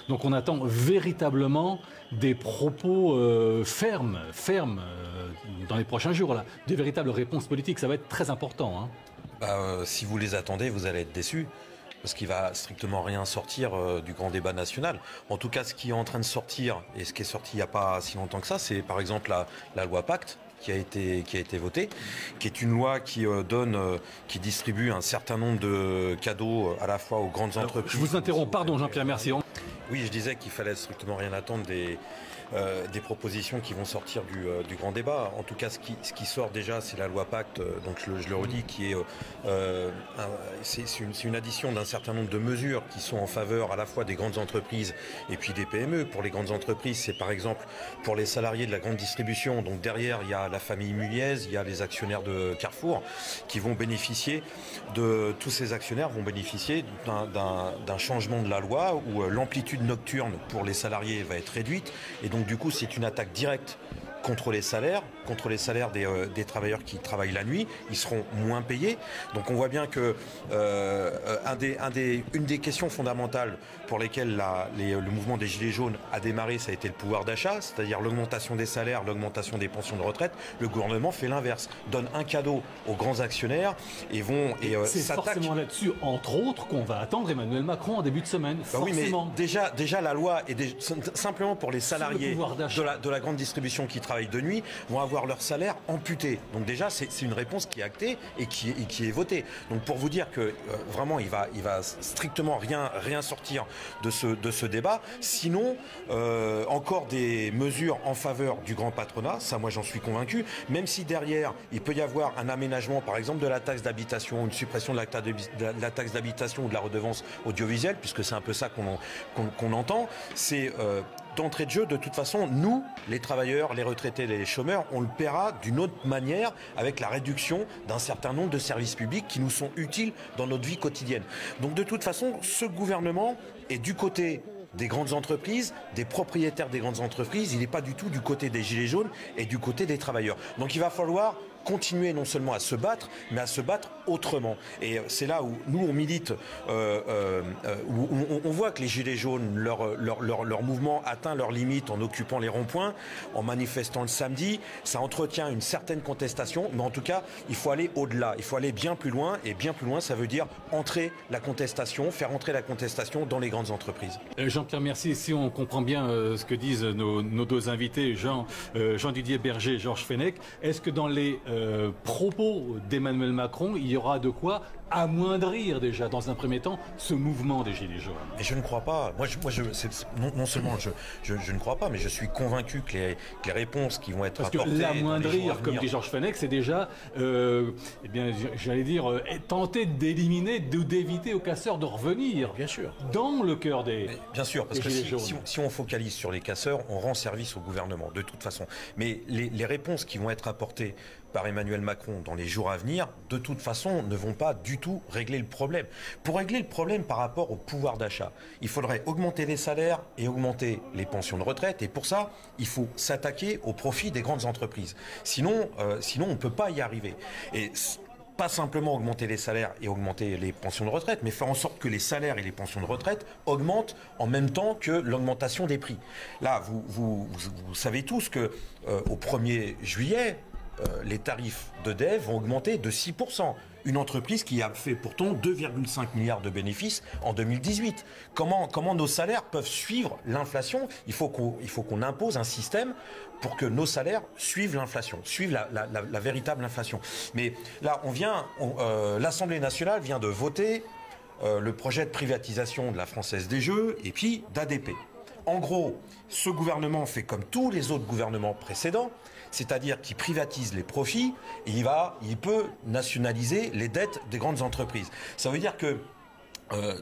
Donc on attend véritablement des propos fermes dans les prochains jours, là. Des véritables réponses politiques, ça va être très important. Hein. Si vous les attendez, vous allez être déçus. Parce qu'il va strictement rien sortir du grand débat national. En tout cas, ce qui est en train de sortir, et ce qui est sorti il n'y a pas si longtemps que ça, c'est par exemple la loi Pacte, qui a été votée, qui est une loi qui distribue un certain nombre de cadeaux à la fois aux grandes entreprises. Je vous interromps, pardon Jean-Pierre, merci. Oui, je disais qu'il fallait strictement rien attendre des propositions qui vont sortir du grand débat. En tout cas, ce qui sort déjà, c'est la loi Pacte, donc je le redis, qui est c'est une addition d'un certain nombre de mesures qui sont en faveur à la fois des grandes entreprises et puis des PME. Pour les grandes entreprises, c'est par exemple pour les salariés de la grande distribution. Donc derrière, il y a la famille Muliez, il y a les actionnaires de Carrefour qui vont bénéficier tous ces actionnaires vont bénéficier d'un changement de la loi où l'amplitude nocturne pour les salariés va être réduite et donc du coup c'est une attaque directe contre les salaires des travailleurs qui travaillent la nuit, ils seront moins payés. Donc on voit bien que une des questions fondamentales pour lesquelles le mouvement des Gilets jaunes a démarré, ça a été le pouvoir d'achat, c'est-à-dire l'augmentation des salaires, l'augmentation des pensions de retraite. Le gouvernement fait l'inverse, donne un cadeau aux grands actionnaires et c'est forcément là-dessus, entre autres, qu'on va attendre Emmanuel Macron en début de semaine. Oui, mais déjà la loi est simplement pour les salariés de la grande distribution qui travaillent de nuit vont avoir leur salaire amputé. Donc déjà, c'est une réponse qui est actée et qui est votée. Donc pour vous dire que vraiment, il va strictement rien sortir de ce débat. Sinon, encore des mesures en faveur du grand patronat, ça moi j'en suis convaincu, même si derrière, il peut y avoir un aménagement, par exemple, de la taxe d'habitation, une suppression de la taxe d'habitation ou de la redevance audiovisuelle, puisque c'est un peu ça qu'on entend, c'est d'entrée de jeu, de toute façon, nous, les travailleurs, les retraités, les chômeurs, on le paiera d'une autre manière avec la réduction d'un certain nombre de services publics qui nous sont utiles dans notre vie quotidienne. Donc de toute façon, ce gouvernement est du côté des grandes entreprises, des propriétaires des grandes entreprises, il n'est pas du tout du côté des gilets jaunes et du côté des travailleurs. Donc il va falloir continuer non seulement à se battre, mais à se battre autrement. Et c'est là où nous, on milite, où on voit que les Gilets jaunes, leur mouvement atteint leurs limites en occupant les ronds-points, en manifestant le samedi. Ça entretient une certaine contestation, mais en tout cas, il faut aller au-delà. Il faut aller bien plus loin, et bien plus loin, ça veut dire faire entrer la contestation dans les grandes entreprises. Jean-Pierre, merci. Si on comprend bien ce que disent nos deux invités, Jean-Didier Berger et Georges Fenech, est-ce que dans les propos d'Emmanuel Macron, il y aura de quoi amoindrir déjà dans un premier temps ce mouvement des Gilets jaunes? Et je ne crois pas. Non seulement je ne crois pas, mais je suis convaincu que les réponses qui vont être apportées... Parce que l'amoindrir, comme dit Georges Fenech, c'est déjà, j'allais dire, tenter d'éliminer, d'éviter aux casseurs de revenir. Bien sûr. Dans le cœur des Bien sûr, parce que Gilets si on focalise sur les casseurs, on rend service au gouvernement, de toute façon. Mais les réponses qui vont être apportées par Emmanuel Macron dans les jours à venir, de toute façon, ne vont pas du tout régler le problème. Pour régler le problème par rapport au pouvoir d'achat, il faudrait augmenter les salaires et augmenter les pensions de retraite. Et pour ça, il faut s'attaquer au profit des grandes entreprises. Sinon, on ne peut pas y arriver. Et pas simplement augmenter les salaires et augmenter les pensions de retraite, mais faire en sorte que les salaires et les pensions de retraite augmentent en même temps que l'augmentation des prix. Là, vous savez tous que au 1er juillet, les tarifs d'EDF vont augmenter de 6%. Une entreprise qui a fait pourtant 2,5 milliards de bénéfices en 2018. Comment nos salaires peuvent suivre l'inflation? Il faut qu'on impose un système pour que nos salaires suivent l'inflation, suivent la véritable inflation. Mais là, l'Assemblée nationale vient de voter le projet de privatisation de la Française des Jeux et puis d'ADP. En gros, ce gouvernement fait comme tous les autres gouvernements précédents, c'est-à-dire qu'il privatise les profits et il peut nationaliser les dettes des grandes entreprises. Ça veut dire que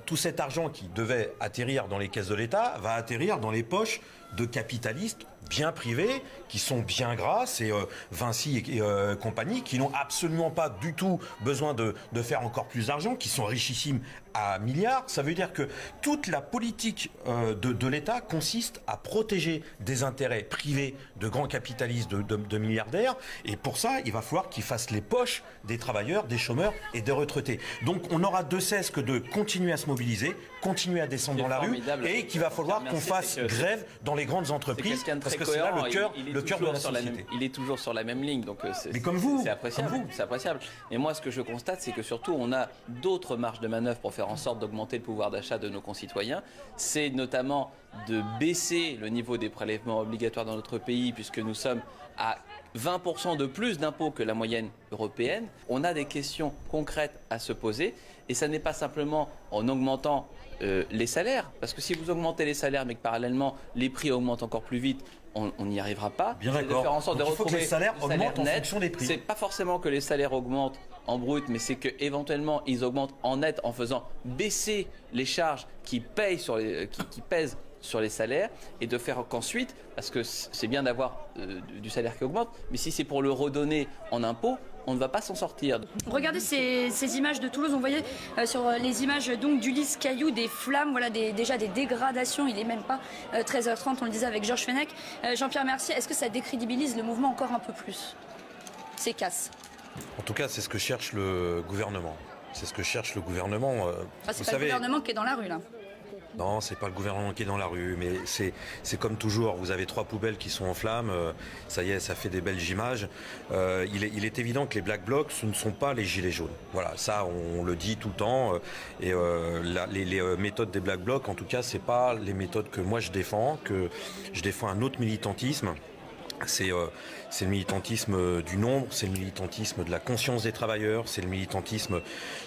tout cet argent qui devait atterrir dans les caisses de l'État va atterrir dans les poches de capitalistes bien privés, qui sont bien gras, c'est Vinci et compagnie, qui n'ont absolument pas du tout besoin de faire encore plus d'argent, qui sont richissimes à milliards. Ça veut dire que toute la politique de l'État consiste à protéger des intérêts privés de grands capitalistes, de milliardaires, et pour ça, il va falloir qu'ils fassent les poches des travailleurs, des chômeurs et des retraités. Donc on n'aura de cesse que de continuer à se mobiliser, continuer à descendre dans la rue, et qu'il va falloir qu'on fasse grève dans les grandes entreprises, parce que c'est là le cœur de la société. Il est toujours sur la même ligne, donc mais comme vous, c'est appréciable. C'est appréciable. Et moi, ce que je constate, c'est que surtout, on a d'autres marges de manœuvre pour faire en sorte d'augmenter le pouvoir d'achat de nos concitoyens. C'est notamment de baisser le niveau des prélèvements obligatoires dans notre pays, puisque nous sommes à 20% de plus d'impôts que la moyenne européenne. On a des questions concrètes à se poser, et ça n'est pas simplement en augmentant les salaires, parce que si vous augmentez les salaires mais que parallèlement les prix augmentent encore plus vite, on n'y arrivera pas. Bien d'accord. De faire en sorte de retrouver il faut que les salaires augmentent en fonction des prix. C'est pas forcément que les salaires augmentent en brut, mais c'est qu'éventuellement ils augmentent en net en faisant baisser les charges qui pèsent sur les salaires, et de faire qu'ensuite, parce que c'est bien d'avoir du salaire qui augmente, mais si c'est pour le redonner en impôts, on ne va pas s'en sortir. Regardez ces images de Toulouse. On voyait sur les images donc d'Ulysse Caillou des flammes, voilà, déjà des dégradations. Il n'est même pas 13h30, on le disait avec Georges Fenech. Jean-Pierre Mercier, est-ce que ça décrédibilise le mouvement encore un peu plus, ces casses? En tout cas, c'est ce que cherche le gouvernement. C'est ce que cherche le gouvernement. C'est pas le gouvernement qui est dans la rue, là. Non, c'est pas le gouvernement qui est dans la rue, mais c'est comme toujours. Vous avez 3 poubelles qui sont en flammes. Ça y est, ça fait des belles images. Il est évident que les Black Blocs, ce ne sont pas les gilets jaunes. Voilà, ça, on le dit tout le temps. Et les méthodes des Black Blocs, en tout cas, c'est pas les méthodes que moi je défends. Que je défends un autre militantisme. C'est le militantisme du nombre, c'est le militantisme de la conscience des travailleurs, c'est le militantisme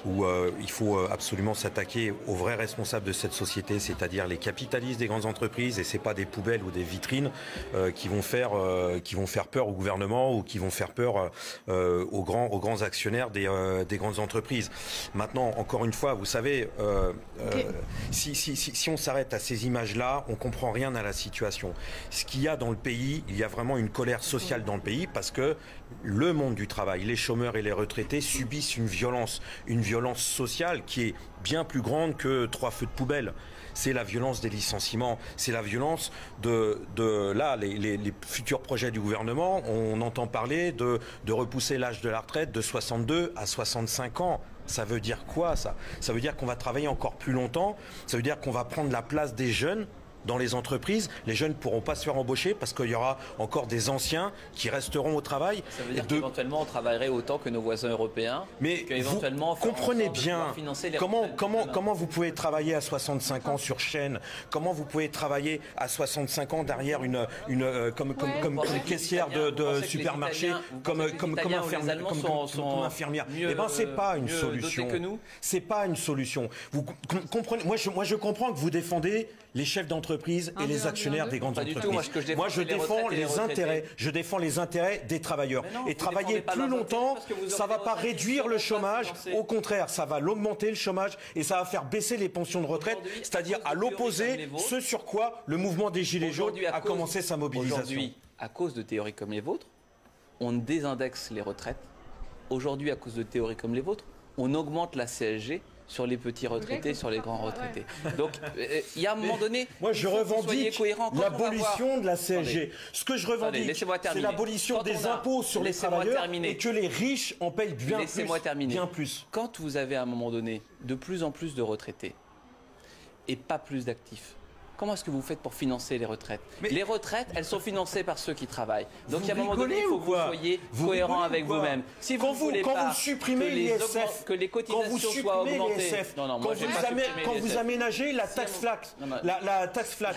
où il faut absolument s'attaquer aux vrais responsables de cette société, c'est-à-dire les capitalistes des grandes entreprises, et c'est pas des poubelles ou des vitrines qui vont faire peur au gouvernement ou qui vont faire peur aux grands actionnaires des grandes entreprises. Maintenant, encore une fois, vous savez, si on s'arrête à ces images-là, on comprend rien à la situation. Ce qu'il y a dans le pays, il y a vraiment une colère sociale dans le pays, parce que le monde du travail, les chômeurs et les retraités subissent une violence sociale qui est bien plus grande que 3 feux de poubelle. C'est la violence des licenciements, c'est la violence de les futurs projets du gouvernement. On entend parler de repousser l'âge de la retraite de 62 à 65 ans. Ça veut dire quoi, ça? Ça veut dire qu'on va travailler encore plus longtemps, ça veut dire qu'on va prendre la place des jeunes dans les entreprises. Les jeunes ne pourront pas se faire embaucher parce qu'il y aura encore des anciens qui resteront au travail. Ça veut dire qu'éventuellement on travaillerait autant que nos voisins européens. Mais vous comprenez bien comment vous pouvez travailler à 65 ans sur chaîne, comment vous pouvez travailler à 65 ans derrière comme caissière de supermarché, comme infirmière. Eh ben c'est pas une solution. C'est pas une solution. Vous comprenez? Moi je comprends que vous défendez les chefs d'entreprise et les actionnaires des grandes entreprises. Moi, je défends les intérêts des travailleurs. Et travailler plus longtemps, ça ne va pas réduire le chômage. Au contraire, ça va l'augmenter le chômage, et ça va faire baisser les pensions de retraite, c'est-à-dire à l'opposé, ce sur quoi le mouvement des Gilets jaunes a commencé sa mobilisation. Aujourd'hui, à cause de théories comme les vôtres, on désindexe les retraites. Aujourd'hui, à cause de théories comme les vôtres, on augmente la CSG sur les petits retraités, sur les grands retraités. Donc, il y a un moment donné, moi je revendique l'abolition de la CSG. Ce que je revendique, c'est l'abolition des impôts sur les travailleurs et que les riches en payent bien plus. Quand vous avez à un moment donné de plus en plus de retraités et pas plus d'actifs, comment est-ce que vous faites pour financer les retraites? Les retraites, elles sont financées par ceux qui travaillent. Donc, à un moment donné, il faut que vous soyez cohérent avec vous-même. Si vous voulez pas supprimez l'ISF, que les cotisations soient augmentées, quand vous aménagez la taxe flash,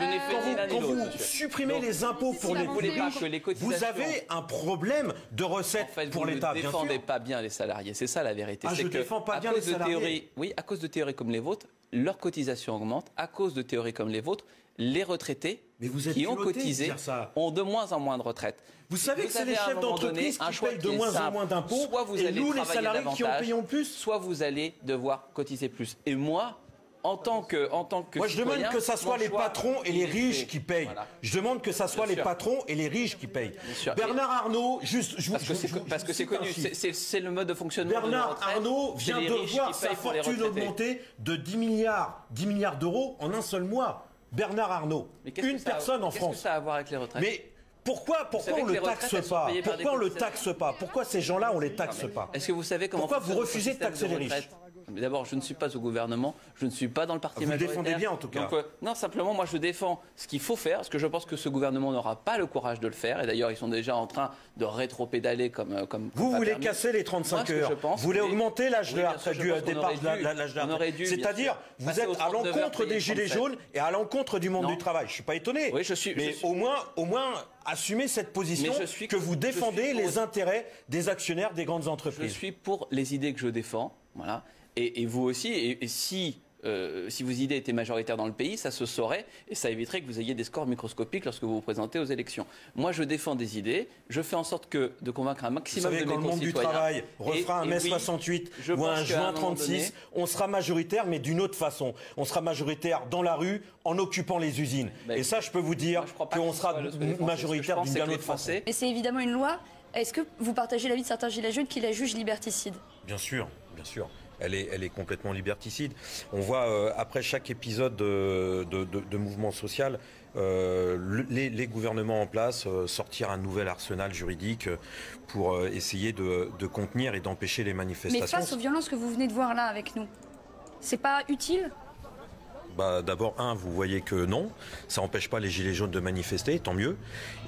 quand vous supprimez les impôts pour les riches, vous avez un problème de recettes pour l'État. Vous ne défendez pas bien les salariés. C'est ça la vérité. Je ne défends pas bien les salariés. Oui, à cause de théories comme les vôtres, leurs cotisations augmentent. À cause de théories comme les vôtres, les retraités qui ont cotisé ont de moins en moins de retraite. Vous savez que c'est les chefs d'entreprise qui payent de moins en moins d'impôts, et nous, les salariés, qui en payons plus. Soit vous allez devoir cotiser plus. Et moi, en tant que moi, je demande que ça soit les patrons et les riches qui payent. Voilà. Je demande que ça soit les patrons et les riches qui payent. Bernard Arnault, parce que c'est connu, c'est le mode de fonctionnement. Bernard Arnault vient de voir sa fortune augmenter de 10 milliards d'euros en un seul mois. Bernard Arnault, une personne en France. Qu'est-ce que ça a à voir avec les retraites? Mais pourquoi on ne le taxe pas? Pourquoi on le taxe pas? Pourquoi ces gens-là, on les taxe pas? Est-ce que vous savez comment? Pourquoi vous refusez de taxer les riches? D'abord, je ne suis pas au gouvernement, je ne suis pas dans le parti majoritaire. Vous le défendez bien en tout cas. Donc, non, simplement, moi je défends ce qu'il faut faire, parce que je pense que ce gouvernement n'aura pas le courage de le faire. Et d'ailleurs, ils sont déjà en train de rétro-pédaler comme vous voulez casser les 35 heures. Vous voulez augmenter l'âge de la retraite, du départ de l'âge de la retraite. C'est-à-dire, vous êtes à l'encontre des gilets jaunes et à l'encontre du monde du travail. Je ne suis pas étonné. Oui, je suis. Mais au moins, assumez cette position que vous défendez les intérêts des actionnaires des grandes entreprises. Je suis pour les idées que je défends. Voilà. Et vous aussi, et si vos idées étaient majoritaires dans le pays, ça se saurait et ça éviterait que vous ayez des scores microscopiques lorsque vous vous présentez aux élections. Moi, je défends des idées, je fais en sorte de convaincre un maximum de mes concitoyens. Vous savez, quand le monde du travail refera un mai 68 ou un juin 36, on sera majoritaire, mais d'une autre façon. On sera majoritaire dans la rue, en occupant les usines. Et ça, je peux vous dire qu'on sera majoritaire d'une bien autre façon. Mais c'est évidemment une loi. Est-ce que vous partagez l'avis de certains gilets jaunes qui la jugent liberticide? Bien sûr, bien sûr. Elle est complètement liberticide. On voit après chaque épisode de mouvement social, les gouvernements en place sortir un nouvel arsenal juridique pour essayer de contenir et d'empêcher les manifestations. Mais face aux violences que vous venez de voir là avec nous, c'est pas utile? D'abord, vous voyez que non, ça n'empêche pas les gilets jaunes de manifester, tant mieux.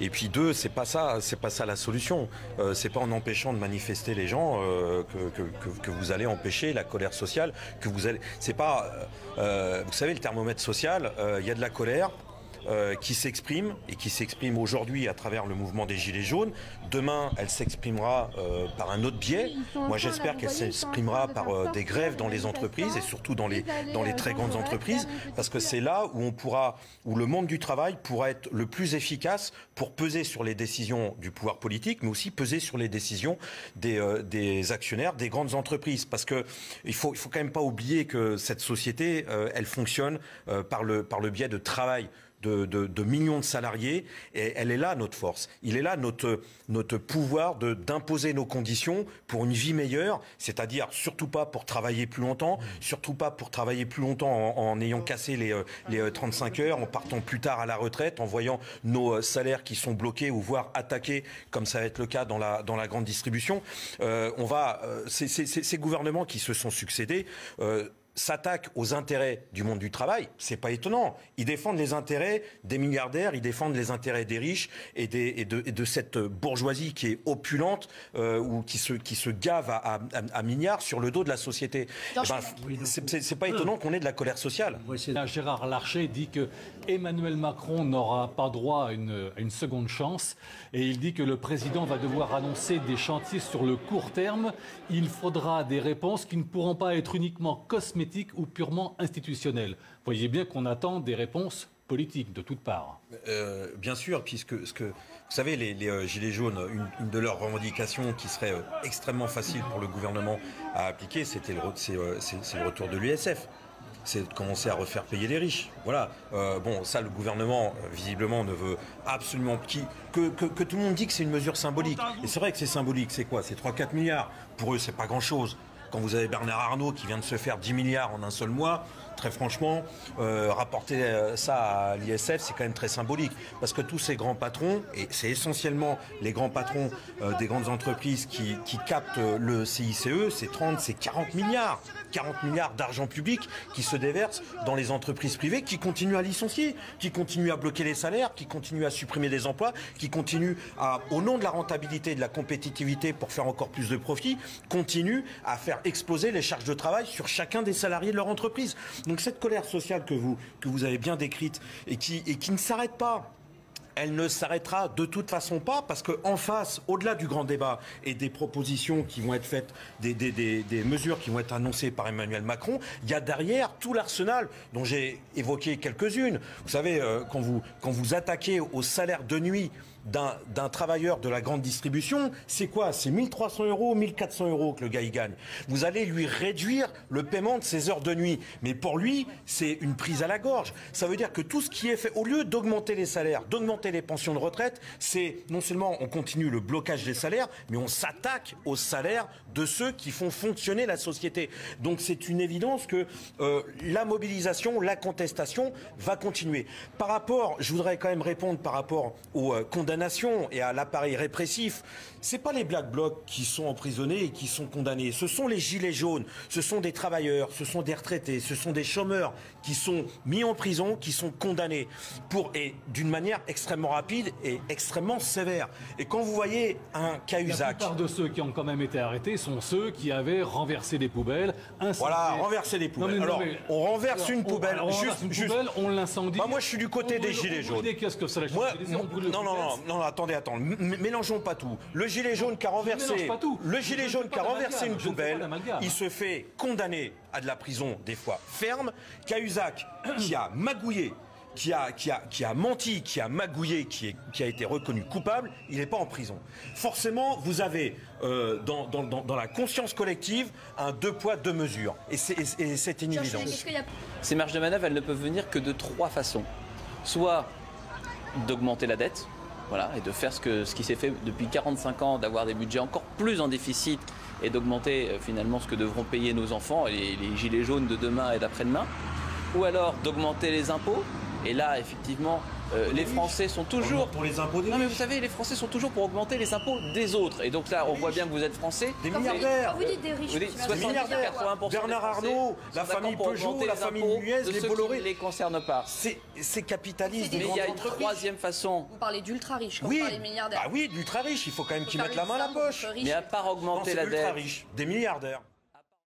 Et puis deux, c'est pas ça la solution. C'est pas en empêchant de manifester les gens que vous allez empêcher la colère sociale. C'est pas, vous savez, le thermomètre social. Il y a de la colère qui s'exprime et qui s'exprime aujourd'hui à travers le mouvement des Gilets jaunes. Demain, elle s'exprimera par un autre biais. Moi, j'espère qu'elle s'exprimera par des grèves dans les entreprises et surtout dans les très grandes entreprises, parce que c'est là où le monde du travail pourra être le plus efficace pour peser sur les décisions du pouvoir politique, mais aussi peser sur les décisions des actionnaires des grandes entreprises. Parce que il faut quand même pas oublier que cette société, elle fonctionne par le biais de travail de millions de salariés, et elle est là notre force. Il est là notre pouvoir d'imposer nos conditions pour une vie meilleure, c'est-à-dire surtout pas pour travailler plus longtemps, surtout pas pour travailler plus longtemps en ayant cassé les 35 heures, en partant plus tard à la retraite, en voyant nos salaires qui sont bloqués ou voire attaqués, comme ça va être le cas dans la grande distribution. Ces gouvernements qui se sont succédés s'attaquent aux intérêts du monde du travail, c'est pas étonnant. Ils défendent les intérêts des milliardaires, ils défendent les intérêts des riches et de cette bourgeoisie qui est opulente ou qui se gave à milliards sur le dos de la société. C'est pas étonnant qu'on ait de la colère sociale. Gérard Larcher dit que Emmanuel Macron n'aura pas droit à une seconde chance et il dit que le président va devoir annoncer des chantiers sur le court terme. Il faudra des réponses qui ne pourront pas être uniquement cosmétiques ou purement institutionnelles. Vous voyez bien qu'on attend des réponses politiques de toutes parts. Bien sûr, puisque vous savez, les Gilets jaunes, une de leurs revendications qui serait extrêmement facile pour le gouvernement à appliquer, c'est le retour de l'ISF. C'est de commencer à refaire payer les riches. Voilà. Ça, le gouvernement, visiblement, ne veut absolument que tout le monde dit que c'est une mesure symbolique. Et c'est vrai que c'est symbolique. C'est quoi? C'est 3-4 milliards. Pour eux, c'est pas grand-chose. Quand vous avez Bernard Arnault qui vient de se faire 10 milliards en un seul mois, très franchement, rapporter ça à l'ISF, c'est quand même très symbolique. Parce que tous ces grands patrons, et c'est essentiellement les grands patrons des grandes entreprises qui captent le CICE, c'est 30, c'est 40 milliards. 40 milliards d'argent public qui se déversent dans les entreprises privées, qui continuent à licencier, qui continuent à bloquer les salaires, qui continuent à supprimer des emplois, qui continuent au nom de la rentabilité et de la compétitivité pour faire encore plus de profit, continuent à faire exploser les charges de travail sur chacun des salariés de leur entreprise. Donc cette colère sociale que vous avez bien décrite et qui ne s'arrête pas, elle ne s'arrêtera de toute façon pas, parce qu'en face, au-delà du grand débat et des propositions qui vont être faites, des mesures qui vont être annoncées par Emmanuel Macron, il y a derrière tout l'arsenal dont j'ai évoqué quelques-unes. Vous savez, quand vous attaquez au salaire de nuit d'un travailleur de la grande distribution, c'est quoi? C'est 1 300 €, 1 400 € que le gars il gagne. Vous allez lui réduire le paiement de ses heures de nuit. Mais pour lui, c'est une prise à la gorge. Ça veut dire que tout ce qui est fait, au lieu d'augmenter les salaires, d'augmenter les pensions de retraite, c'est non seulement on continue le blocage des salaires, mais on s'attaque aux salaires de ceux qui font fonctionner la société. Donc c'est une évidence que la mobilisation, la contestation va continuer. Par rapport, je voudrais quand même répondre par rapport aux condamnations et à l'appareil répressif. C'est pas les Black Blocs qui sont emprisonnés et qui sont condamnés. Ce sont les gilets jaunes, ce sont des travailleurs, ce sont des retraités, ce sont des chômeurs qui sont mis en prison, qui sont condamnés et d'une manière extrêmement rapide et extrêmement sévère. Et quand vous voyez un Cahuzac... La plupart de ceux qui ont quand même été arrêtés sont ceux qui avaient renversé des poubelles. Voilà, renverser des poubelles. On renverse une poubelle. On l'incendie. Moi, je suis du côté des gilets jaunes. Qu'est-ce que ça Non, attendez. Mélangeons pas tout. Le gilet jaune qui a renversé une poubelle, il se fait condamner à de la prison, des fois ferme. Cahuzac, qui a magouillé, qui a menti, qui a magouillé, qui a été reconnu coupable, il n'est pas en prison. Forcément, vous avez dans la conscience collective un 2 poids 2 mesures. Et c'est une évidence. Ces marges de manœuvre, elles ne peuvent venir que de 3 façons. Soit d'augmenter la dette, voilà, et de faire ce qui s'est fait depuis 45 ans, d'avoir des budgets encore plus en déficit et d'augmenter finalement ce que devront payer nos enfants et les gilets jaunes de demain et d'après-demain. Ou alors d'augmenter les impôts. Et là, effectivement, les Français sont toujours... Pour les impôts des Non, mais vous savez, les Français sont toujours pour augmenter les impôts des autres. Et donc là, on voit bien que vous êtes Français. Des milliardaires. Vous dites des riches. Vous dites 70-80%. Bernard Arnault, la famille Peugeot, la famille Nuez, les Bolloré. Ne les concerne pas. C'est capitaliste. Mais il y a une troisième façon. Vous parlez d'ultra riches, vous parlez milliardaires. Oui, d'ultra riches. Il faut quand même qu'ils mettent la main à la poche. Mais à part augmenter la dette. Ultra riches, des milliardaires.